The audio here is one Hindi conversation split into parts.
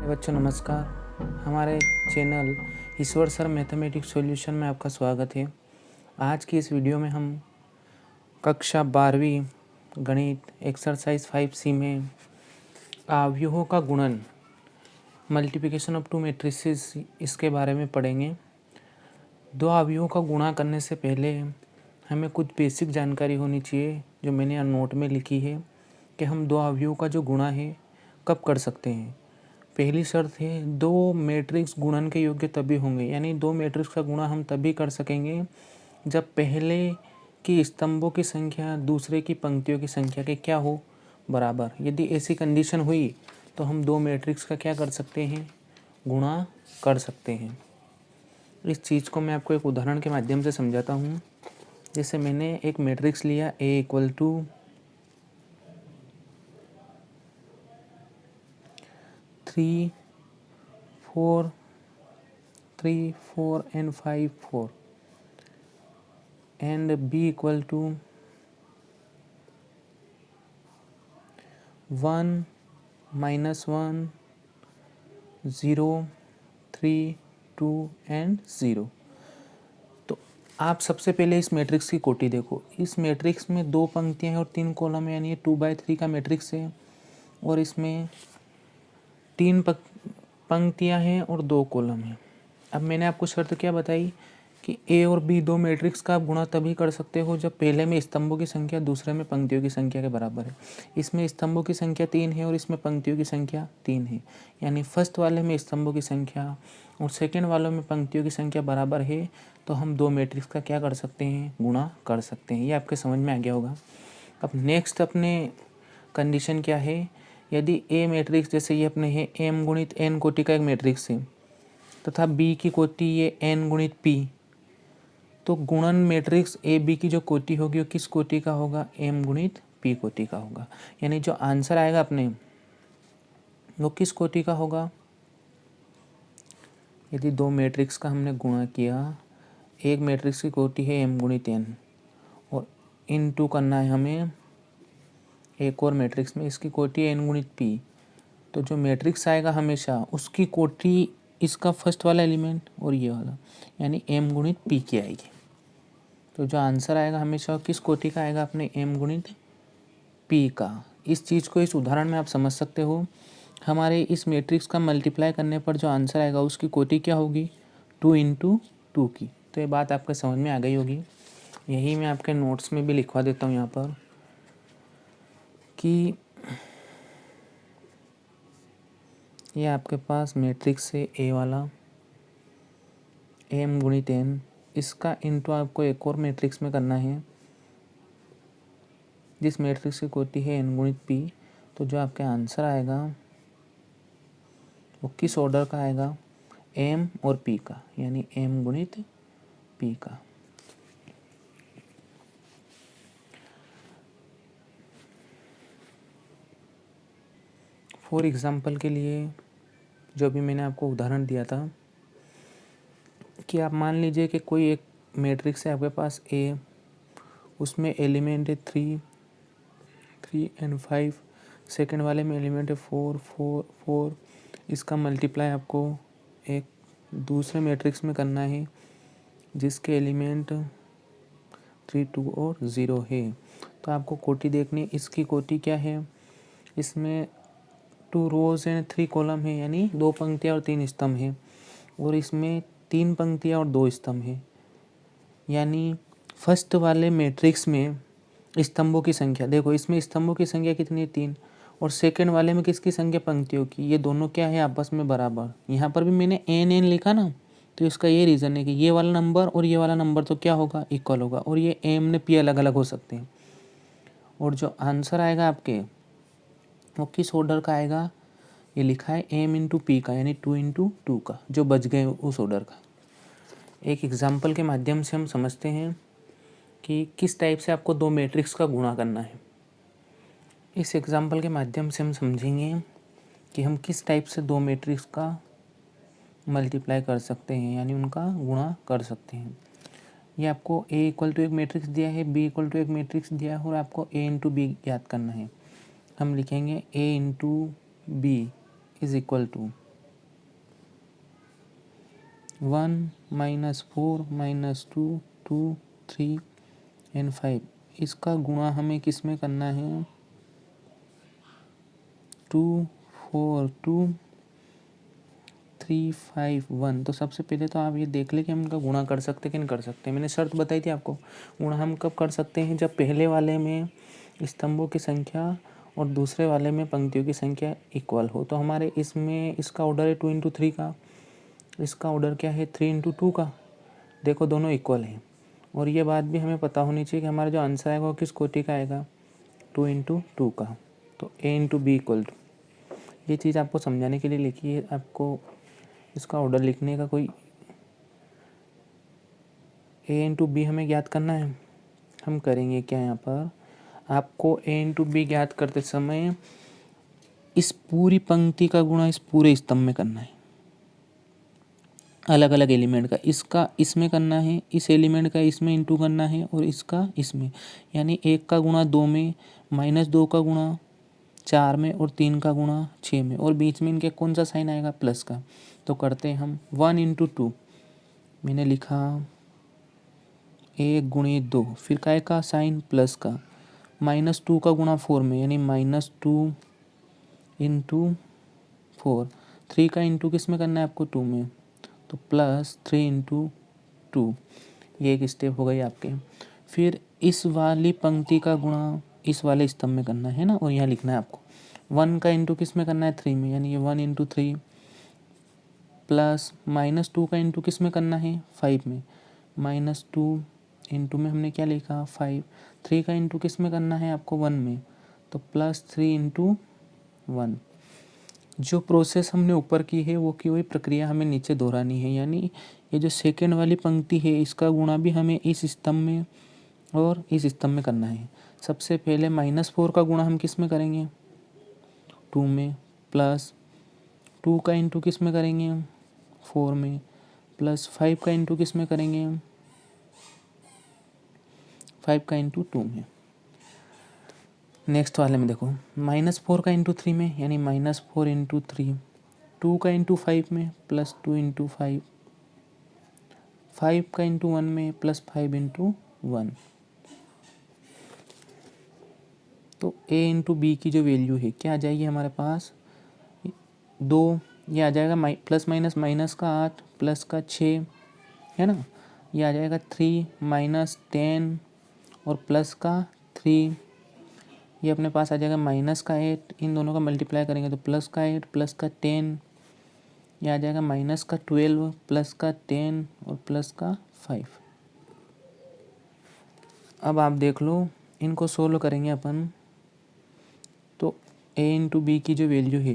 बच्चों नमस्कार। हमारे चैनल ईश्वर सर मैथमेटिक्स सॉल्यूशन में आपका स्वागत है। आज की इस वीडियो में हम कक्षा 12वीं गणित एक्सरसाइज 5C में अवयवों का गुणन मल्टीप्लिकेशन ऑफ टू मैट्रिसेस इसके बारे में पढ़ेंगे। दो अवयवों का गुणा करने से पहले हमें कुछ बेसिक जानकारी होनी चाहिए जो मैंने यहाँ नोट में लिखी है कि हम दो अवयवों का जो गुणा है कब कर सकते हैं। पहली शर्त है दो मैट्रिक्स गुणन के योग्य तभी होंगे, यानी दो मैट्रिक्स का गुणा हम तभी कर सकेंगे जब पहले की स्तंभों की संख्या दूसरे की पंक्तियों की संख्या के क्या हो, बराबर। यदि ऐसी कंडीशन हुई तो हम दो मैट्रिक्स का क्या कर सकते हैं, गुणा कर सकते हैं। इस चीज़ को मैं आपको एक उदाहरण के माध्यम से समझाता हूँ। जैसे मैंने एक मैट्रिक्स लिया A equal to 3 4 3 4 and 5 4 and B equal to 1 -1 0 3 2 and 0। तो आप सबसे पहले इस मैट्रिक्स की कोटि देखो। इस मैट्रिक्स में दो पंक्तियां हैं और तीन कॉलम है, यानी ये 2/3 का मैट्रिक्स है और इसमें तीन पंक्तियां हैं और दो कॉलम हैं। अब मैंने आपको शर्त क्या बताई कि A और B दो मैट्रिक्स का आप गुणा तभी कर सकते हो जब पहले में स्तंभों की संख्या दूसरे में पंक्तियों की संख्या के बराबर है। इसमें स्तंभों की संख्या 3 है और इसमें पंक्तियों की संख्या 3 है, यानी फर्स्ट वाले में स्तंभों की संख्या और सेकेंड वालों में पंक्तियों की संख्या बराबर है, तो हम दो मैट्रिक्स का क्या कर सकते हैं, गुणा कर सकते हैं। ये आपके समझ में आ गया होगा। अब नेक्स्ट अपने कंडीशन क्या है, यदि A मैट्रिक्स जैसे ये अपने है M गुणित N कोटि का एक मैट्रिक्स है तथा B की कोटि ये N गुणित P, तो गुणन मैट्रिक्स ए बी की जो कोटि होगी वो किस कोटि का होगा, M गुणित P कोटि का होगा। यानी जो आंसर आएगा अपने वो किस कोटि का होगा। यदि दो मैट्रिक्स का हमने गुणा किया, एक मैट्रिक्स की कोटि है M गुणित N और इनटू करना है हमें एक और मैट्रिक्स में, इसकी कोटि है N गुणित P, तो जो मैट्रिक्स आएगा हमेशा उसकी कोटि इसका फर्स्ट वाला एलिमेंट और ये वाला, यानी M गुणित P की आएगी। तो जो आंसर आएगा हमेशा किस कोटि का आएगा, अपने M गुणित P का। इस चीज़ को इस उदाहरण में आप समझ सकते हो। हमारे इस मैट्रिक्स का मल्टीप्लाई करने पर जो आंसर आएगा उसकी कोटि क्या होगी, 2 × 2 की। तो ये बात आपके समझ में आ गई होगी। यही मैं आपके नोट्स में भी लिखवा देता हूँ यहाँ पर कि ये आपके पास मैट्रिक्स है A वाला M गुणित N, इसका इंटू आपको एक और मैट्रिक्स में करना है जिस मैट्रिक्स की कोटि है N गुणित P। तो जो आपका आंसर आएगा वो किस ऑर्डर का आएगा, M और P का, यानी M गुणित P का। फॉर एग्जांपल के लिए जो भी मैंने आपको उदाहरण दिया था कि आप मान लीजिए कि कोई एक मैट्रिक्स है आपके पास A, उसमें एलिमेंट है 3 and 5, सेकेंड वाले में एलिमेंट है 4 4 4। इसका मल्टीप्लाई आपको एक दूसरे मैट्रिक्स में करना है जिसके एलिमेंट 3 2 और 0 है। तो आपको कोटि देखनी, इसकी कोटि क्या है, इसमें 2 रोज एंड 3 कॉलम है, यानी 2 पंक्तियाँ और 3 स्तंभ है, और इसमें 3 पंक्तियाँ और 2 स्तंभ है। यानी फर्स्ट वाले मैट्रिक्स में स्तंभों की संख्या देखो, इसमें स्तंभों की संख्या कितनी है, 3, और सेकंड वाले में किसकी संख्या, पंक्तियों की। ये दोनों क्या है, आपस में बराबर। यहाँ पर भी मैंने n लिखा ना, तो इसका ये रीज़न है कि ये वाला नंबर और ये वाला नंबर तो क्या होगा, इक्वल होगा, और ये M ने P अलग अलग हो सकते हैं। और जो आंसर आएगा आपके वो किस ऑर्डर का आएगा, ये लिखा है M × P का, यानी 2 × 2 का, जो बच गए उस ऑर्डर का। एक एग्जाम्पल के माध्यम से हम समझते हैं कि किस टाइप से आपको दो मैट्रिक्स का गुणा करना है। इस एग्जाम्पल के माध्यम से हम समझेंगे कि हम किस टाइप से दो मैट्रिक्स का मल्टीप्लाई कर सकते हैं, यानी उनका गुणा कर सकते हैं। ये आपको ए इक्वल टू एक मैट्रिक्स दिया है, बी इक्वल टू एक मैट्रिक्स दिया है और आपको ए इंटू बी याद करना है। हम लिखेंगे A into B is equal to 1 -4 -2 2 3 and 5। इसका गुणा हमें किस में करना है? 2 4 2 3 5 1। तो सबसे पहले तो आप ये देख लें कि हम इनका गुणा कर सकते कि नहीं कर सकते। मैंने शर्त बताई थी आपको, गुणा हम कब कर सकते हैं? जब पहले वाले में स्तंभों की संख्या और दूसरे वाले में पंक्तियों की संख्या इक्वल हो। तो हमारे इसमें इसका ऑर्डर है 2 इंटू 3 का, इसका ऑर्डर क्या है 3 इंटू 2 का। देखो दोनों इक्वल हैं और ये बात भी हमें पता होनी चाहिए कि हमारा जो आंसर आएगा वो किस कोटि का आएगा? 2 इंटू 2 का। तो ए इंटू बी इक्वल टू, ये चीज़ आपको समझाने के लिए लिखी है। आपको इसका ऑर्डर लिखने का कोई, ए इंटू बी हमें ज्ञात करना है। हम करेंगे क्या यहाँ पर? आपको ए इंटू बी ज्ञात करते समय इस पूरी पंक्ति का गुणा इस पूरे स्तंभ में करना है, अलग अलग एलिमेंट का। इसका इसमें करना है, इस एलिमेंट का इसमें इंटू करना है और इसका इसमें। यानी 1 का गुणा 2 में, -2 का गुणा 4 में और 3 का गुणा 6 में, और बीच में इनके कौन सा साइन आएगा? प्लस का। तो करते हैं हम 1 इंटू 2, मैंने लिखा 1 गुणे 2, फिर काय का साइन? प्लस का। -2 का गुणा 4 में, यानी -2 इंटू 4। 3 का इंटू किस में करना है आपको? 2 में, तो +3 इंटू 2। ये एक स्टेप हो गई आपके। फिर इस वाली पंक्ति का गुणा इस वाले स्तंभ में करना है ना, और यहाँ लिखना है आपको 1 का इंटू किस में करना है? 3 में, यानी ये 1 इंटू 3 प्लस -2 का इंटू किस में करना है? 5 में, -2 इंटू में हमने क्या लिखा? 5। 3 का इंटू किस में करना है आपको? 1 में, तो +3 इंटू 1। जो प्रोसेस हमने ऊपर की है वो की हुई प्रक्रिया हमें नीचे दोहरानी है। यानी ये जो सेकेंड वाली पंक्ति है इसका गुणा भी हमें इस स्तंभ में और इस स्तंभ में करना है। सबसे पहले -4 का गुणा हम किस में करेंगे? 2 में, प्लस 2 का इंटू किस में करेंगे? 4 में, प्लस 5 का इंटू किस में करेंगे? 5 का इंटू 2 में। नेक्स्ट वाले में देखो -4 का इंटू 3 में, यानी -4 इंटू 3। 2 का इंटू 5 में, +2 इंटू 5। 5 का इंटू 1 में, +5 इंटू 1। तो a इंटू बी की जो वैल्यू है क्या आ जाएगी हमारे पास? 2, ये आ जाएगा प्लस माइनस माइनस का 8 प्लस का 6 है ना। ये आ जाएगा 3 -10 और प्लस का 3। ये अपने पास आ जाएगा -8। इन दोनों का मल्टीप्लाई करेंगे तो प्लस का 8 प्लस का 10। ये आ जाएगा -12 प्लस का 10 और प्लस का 5। अब आप देख लो, इनको सोल्व करेंगे अपन तो a इंटू बी की जो वैल्यू है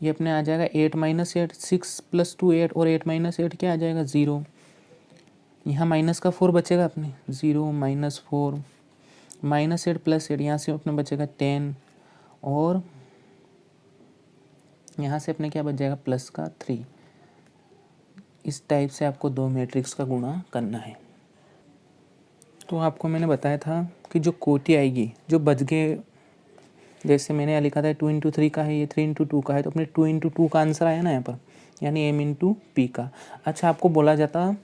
ये अपने आ जाएगा 8 - 8, 6 + 2 8, और 8 - 8 क्या आ जाएगा? 0। यहाँ माइनस का 4 बचेगा अपने, 0 -4 -8 + 8, यहाँ से अपने बचेगा 10 और यहाँ से अपने क्या बच जाएगा? प्लस का 3। इस टाइप से आपको दो मैट्रिक्स का गुणा करना है। तो आपको मैंने बताया था कि जो कोटि आएगी, जो बच गए, जैसे मैंने यहाँ लिखा था 2 इंटू 3 का है, ये 3 इंटू 2 का है, तो अपने 2 इंटू 2 का आंसर आया ना यहाँ पर, यानी एम इंटू पी का। अच्छा, आपको बोला जाता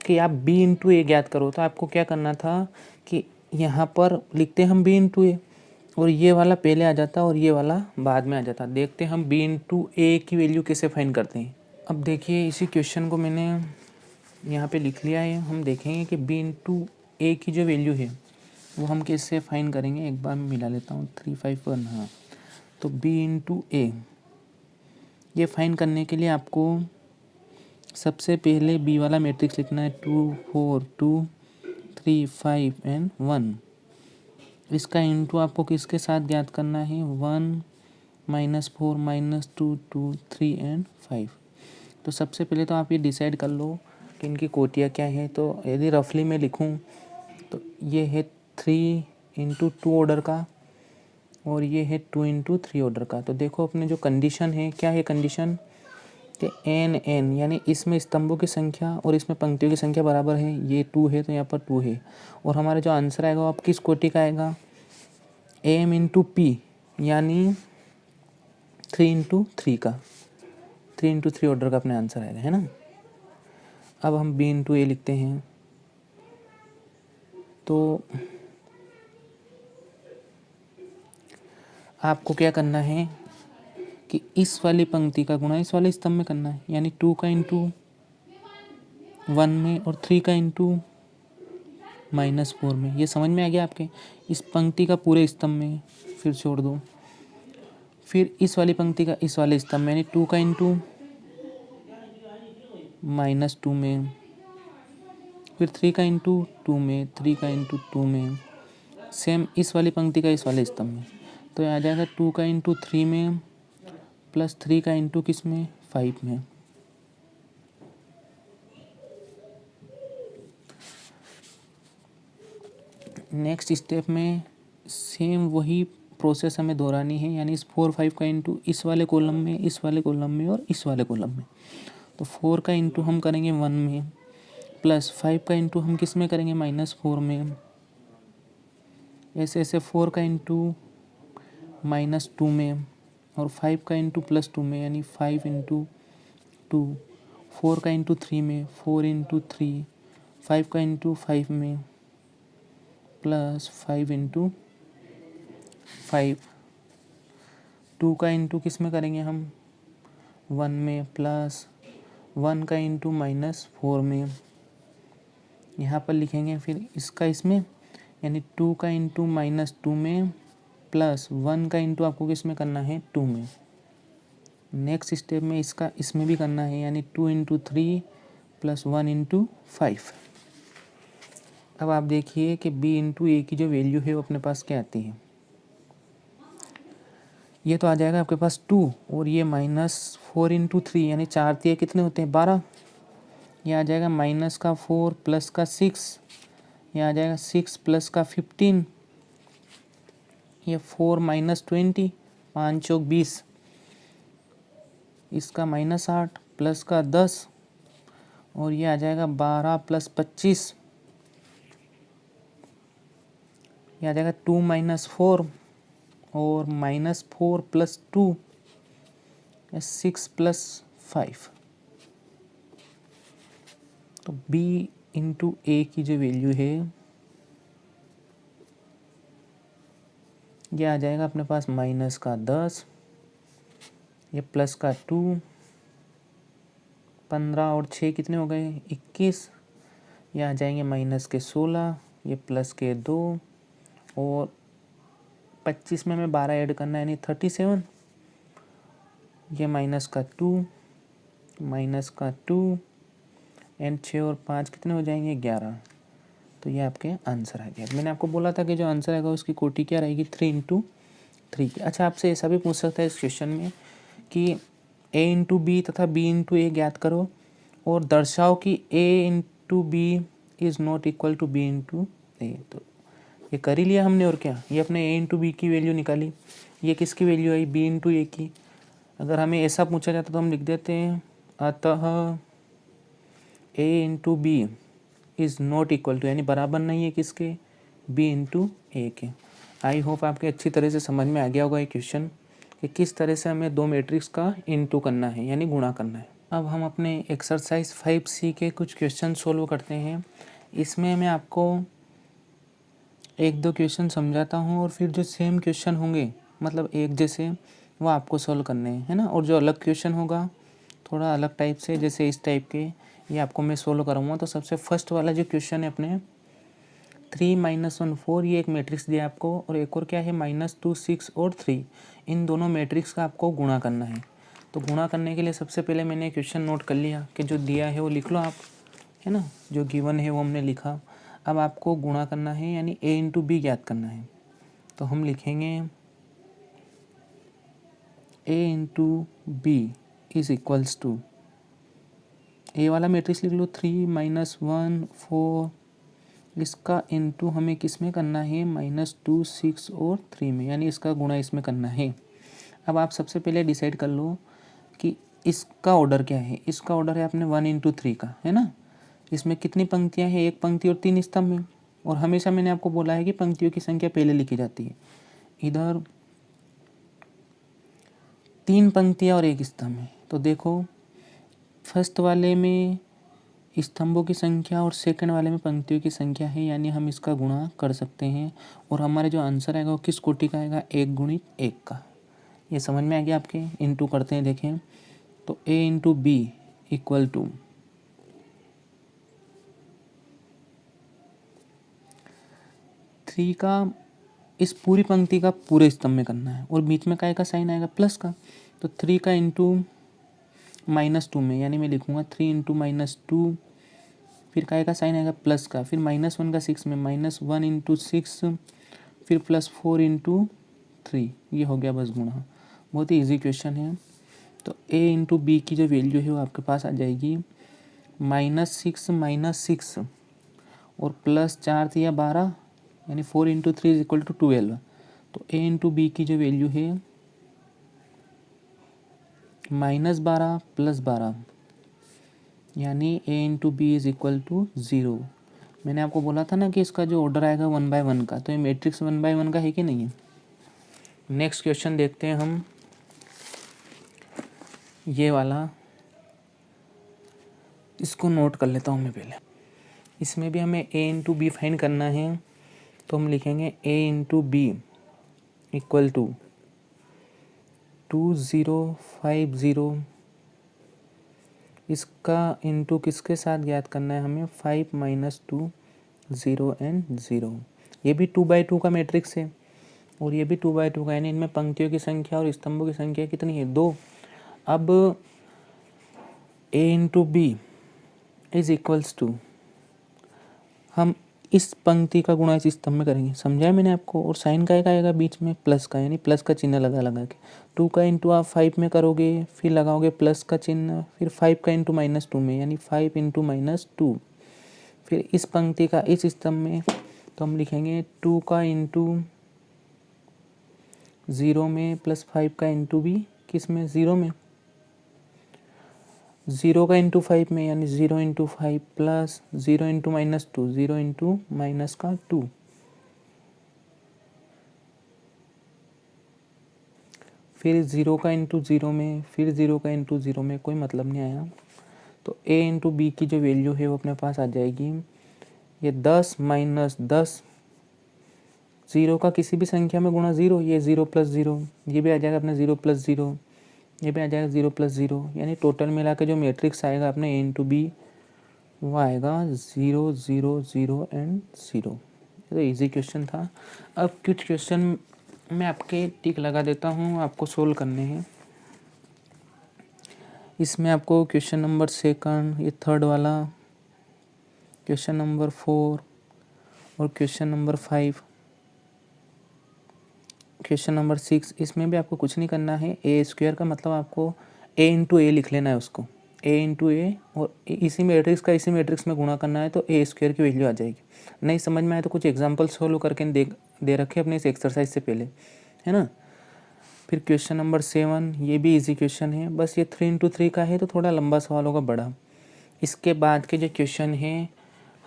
कि आप बी इंटू ए ज्ञात करो, तो आपको क्या करना था कि यहाँ पर लिखते हम बी इंटू ए और ये वाला पहले आ जाता और ये वाला बाद में आ जाता। देखते हम बी इंटू ए की वैल्यू कैसे फाइंड करते हैं। अब देखिए इसी क्वेश्चन को मैंने यहाँ पे लिख लिया है। हम देखेंगे कि बी इंटू ए की जो वैल्यू है वो हम कैसे फाइंड करेंगे। एक बार मैं मिला लेता हूँ 3 5 1। हाँ, तो बी इंटू ए ये फाइंड करने के लिए आपको सबसे पहले बी वाला मैट्रिक्स लिखना है 2 4 2 3 5 एंड 1। इसका इंटू आपको किसके साथ ज्ञात करना है? 1 -4 -2 2 3 एंड 5। तो सबसे पहले तो आप ये डिसाइड कर लो कि इनकी कोटियाँ क्या है। तो यदि रफली मैं लिखूँ तो ये है 3 इंटू 2 ऑर्डर का और ये है 2 इंटू 3 ऑर्डर का। तो देखो अपने जो कंडीशन है, क्या है कंडीशन? कि n यानी इसमें स्तंभों की संख्या और इसमें पंक्तियों की संख्या बराबर है, ये 2 है तो यहाँ पर 2 है। और हमारा जो आंसर आएगा वो आप किस कोटि का आएगा, m इंटू पी यानी 3 इंटू 3 का, 3 इंटू 3 ऑर्डर का अपने आंसर आएगा, है ना। अब हम b इंटू ए लिखते हैं, तो आपको क्या करना है कि इस वाली पंक्ति का गुणा इस वाले स्तंभ में करना है, यानी 2 का इंटू 1 में और 3 का इंटू -4 में। ये समझ में आ गया आपके, इस पंक्ति का पूरे स्तंभ में, फिर छोड़ दो। फिर इस वाली पंक्ति का इस वाले स्तंभ में, यानी 2 का इंटू -2 में, फिर 3 का इंटू 2 में, 3 का इंटू 2 में, सेम इस वाली पंक्ति का इस वाले स्तंभ में। तो ये आ जाएगा 2 का इंटू 3 में प्लस 3 का इंटू किस में, 5 में। नेक्स्ट स्टेप में सेम वही प्रोसेस हमें दोहरानी है, यानी इस 4 5 का इंटू इस वाले कॉलम में, इस वाले कॉलम में और इस वाले कॉलम में। तो 4 का इंटू हम करेंगे 1 में, प्लस 5 का इंटू हम किस में करेंगे, -4 में। ऐसे ऐसे 4 का इंटू -2 में और 5 का इंटू +2 में, यानी 5 इंटू 2। 4 का इंटू 3 में, 4 इंटू 3, 5 का इंटू 5 में प्लस 5 इंटू 5। 2 का इंटू किस में करेंगे हम, 1 में, प्लस 1 का इंटू -4 में। यहाँ पर लिखेंगे फिर इसका इसमें, यानी 2 का इंटू -2 में प्लस 1 का इंटू आपको किस में करना है, 2 में। नेक्स्ट स्टेप में इसका इसमें भी करना है, यानी 2 इंटू 3 प्लस 1 इंटू 5। अब आप देखिए कि b इंटू ए की जो वैल्यू है वो अपने पास क्या आती है। ये तो आ जाएगा आपके पास 2 और ये -4 इंटू 3, यानी 4 3 कितने होते हैं, 12। ये आ जाएगा -4 प्लस का 6, ये आ जाएगा 6 प्लस का 15, ये 4 -20, 5 चौक 20, इसका -8 प्लस का 10 और ये आ जाएगा 12 प्लस 25, ये आ जाएगा 2 -4 और -4 प्लस 2, 6 प्लस 5। तो b इंटू ए की जो वैल्यू है ये आ जाएगा अपने पास माइनस का 10, ये प्लस का 2, 15 और 6 कितने हो गए, 21। ये आ जाएंगे माइनस के 16, ये प्लस के 2 और 25 में हमें 12 ऐड करना है, यानी 37। ये माइनस का 2, माइनस का 2 एंड 6 और 5 कितने हो जाएंगे, 11। तो ये आपके आंसर आ गया। मैंने आपको बोला था कि जो आंसर आएगा उसकी कोटि क्या रहेगी, 3 इंटू 3 की। अच्छा, आपसे ऐसा भी पूछ सकता है इस क्वेश्चन में कि a इंटू बी तथा b इंटू ए ज्ञात करो और दर्शाओ कि a into B is not equal to b into A. तो ये कर ही लिया हमने, और क्या, ये अपने a इंटू बी की वैल्यू निकाली। ये किसकी वैल्यू आई, b इंटू ए की। अगर हमें ऐसा पूछा जाता तो हम लिख देते हैं अतः a into B is not equal to, यानी बराबर नहीं है किसके, b इंटू ए के। आई होप आपके अच्छी तरह से समझ में आ गया होगा ये क्वेश्चन कि किस तरह से हमें दो मैट्रिक्स का इनटू करना है, यानी गुणा करना है। अब हम अपने एक्सरसाइज 5C के कुछ क्वेश्चन सोल्व करते हैं। इसमें मैं आपको एक दो क्वेश्चन समझाता हूँ और फिर जो सेम क्वेश्चन होंगे, मतलब एक जैसे, वो आपको सोल्व करने हैं, है ना। और जो अलग क्वेश्चन होगा थोड़ा अलग टाइप से, जैसे इस टाइप के, ये आपको मैं सोल्व कराऊंगा। तो सबसे फर्स्ट वाला जो क्वेश्चन है अपने 3 - 1 4, ये एक मैट्रिक्स दिया आपको, और एक और क्या है -2 6 और 3। इन दोनों मैट्रिक्स का आपको गुणा करना है। तो गुणा करने के लिए सबसे पहले मैंने क्वेश्चन नोट कर लिया कि जो दिया है वो लिख लो आप, है ना। जो गिवन है वो हमने लिखा। अब आपको गुणा करना है, यानी a इंटू बी ज्ञात करना है। तो हम लिखेंगे a into B is equals to, A वाला मैट्रिक्स लिख लो 3 - 1 4, इसका इनटू हमें किस में करना है, -2 6 और 3 में, यानी इसका गुणा इसमें करना है। अब आप सबसे पहले डिसाइड कर लो कि इसका ऑर्डर क्या है, इसका ऑर्डर है अपने 1 into 3 का, है ना। इसमें कितनी पंक्तियाँ हैं, एक पंक्ति और 3 स्तंभ हैं। और हमेशा मैंने आपको बोला है कि पंक्तियों की संख्या पहले लिखी जाती है। इधर 3 पंक्तियाँ और 1 स्तंभ है। तो देखो फर्स्ट वाले में स्तंभों की संख्या और सेकंड वाले में पंक्तियों की संख्या है, यानी हम इसका गुणा कर सकते हैं। और हमारे जो आंसर आएगा वो किस कोटि का आएगा, 1 × 1 का। ये समझ में आ गया आपके। इंटू करते हैं, देखें तो a × b इक्वल टू 3 का इस पूरी पंक्ति का पूरे स्तंभ में करना है और बीच में काय का साइन आएगा, प्लस का। तो 3 का इंटू -2 में, यानी मैं लिखूँगा 3 × -2, फिर काय का साइन आएगा प्लस का, फिर -1 का 6 में, -1 × 6, फिर +4 × 3। ये हो गया बस गुणा। बहुत ही इजी क्वेश्चन है। तो a × b की जो वैल्यू है वो आपके पास आ जाएगी -6 - 6 और +4 या 12, यानी 4 × 3 = 12। तो a × b की जो वैल्यू है -12 + 12, यानी a × b = 0। मैंने आपको बोला था ना कि इसका जो ऑर्डर आएगा 1 by 1 का, तो ये मैट्रिक्स 1 by 1 का है कि नहीं है। नेक्स्ट क्वेश्चन देखते हैं हम, ये वाला, इसको नोट कर लेता हूँ मैं पहले। इसमें भी हमें a × b फाइंड करना है, तो हम लिखेंगे a × b इक्वल टू 2050। इसका इंटू किसके साथ ज्ञात करना है हमें, 5 - 2 0 and 0। ये भी 2 by 2 का मैट्रिक्स है और ये भी 2 by 2 का, यानी इनमें पंक्तियों की संख्या और स्तंभों की संख्या कितनी है, 2। अब a × b = हम इस पंक्ति का गुणा इस स्तंभ में करेंगे, समझाया मैंने आपको। और साइन का आएगा बीच में प्लस का, यानी प्लस का चिन्ह लगा के 2 का इंटू आप 5 में करोगे, फिर लगाओगे प्लस का चिन्ह, फिर 5 का इंटू -2 में, यानी 5 × -2। फिर इस पंक्ति का इस स्तंभ में, तो हम लिखेंगे 2 का इंटू 0 में प्लस 5 का इंटू भी किस में, 0 में, 0 का इंटू 5 में, यानी 0 × 5 प्लस 0 × -2, 0 × -2, फिर 0 का इंटू 0 में, फिर 0 का इंटू 0 में, कोई मतलब नहीं आया। तो a × b की जो वैल्यू है वो अपने पास आ जाएगी, ये 10 - 10, 0 का किसी भी संख्या में गुणा 0, ये 0 + 0, ये भी आ जाएगा अपने 0 + 0, ये भी आ जाएगा 0 + 0, यानी टोटल मिला के जो मैट्रिक्स आएगा अपने a × b वो आएगा 0 0 0 and 0। तो इजी क्वेश्चन था। अब कुछ क्वेश्चन मैं आपके टिक लगा देता हूँ, आपको सोल्व करने हैं। इसमें आपको क्वेश्चन नंबर 2, ये 3rd वाला, क्वेश्चन नंबर 4 और क्वेश्चन नंबर 5, क्वेश्चन नंबर 6, इसमें भी आपको कुछ नहीं करना है। a² का मतलब आपको a × a लिख लेना है उसको, a × a, और इसी मैट्रिक्स का इसी मैट्रिक्स में गुणा करना है, तो a² की वैल्यू आ जाएगी। नहीं समझ में आए तो कुछ एग्जांपल सोल्व करके दे रखे अपने इस एक्सरसाइज से पहले, है ना। फिर क्वेश्चन नंबर 7, ये भी इजी क्वेश्चन है, बस ये 3 × 3 का है तो थोड़ा लंबा सवाल होगा, बड़ा। इसके बाद के जो क्वेश्चन हैं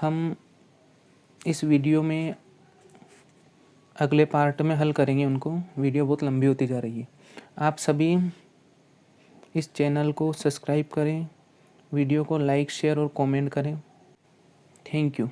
हम इस वीडियो में अगले पार्ट में हल करेंगे उनको। वीडियो बहुत लंबी होती जा रही है। आप सभी इस चैनल को सब्सक्राइब करें, वीडियो को लाइक, शेयर और कमेंट करें। Thank you.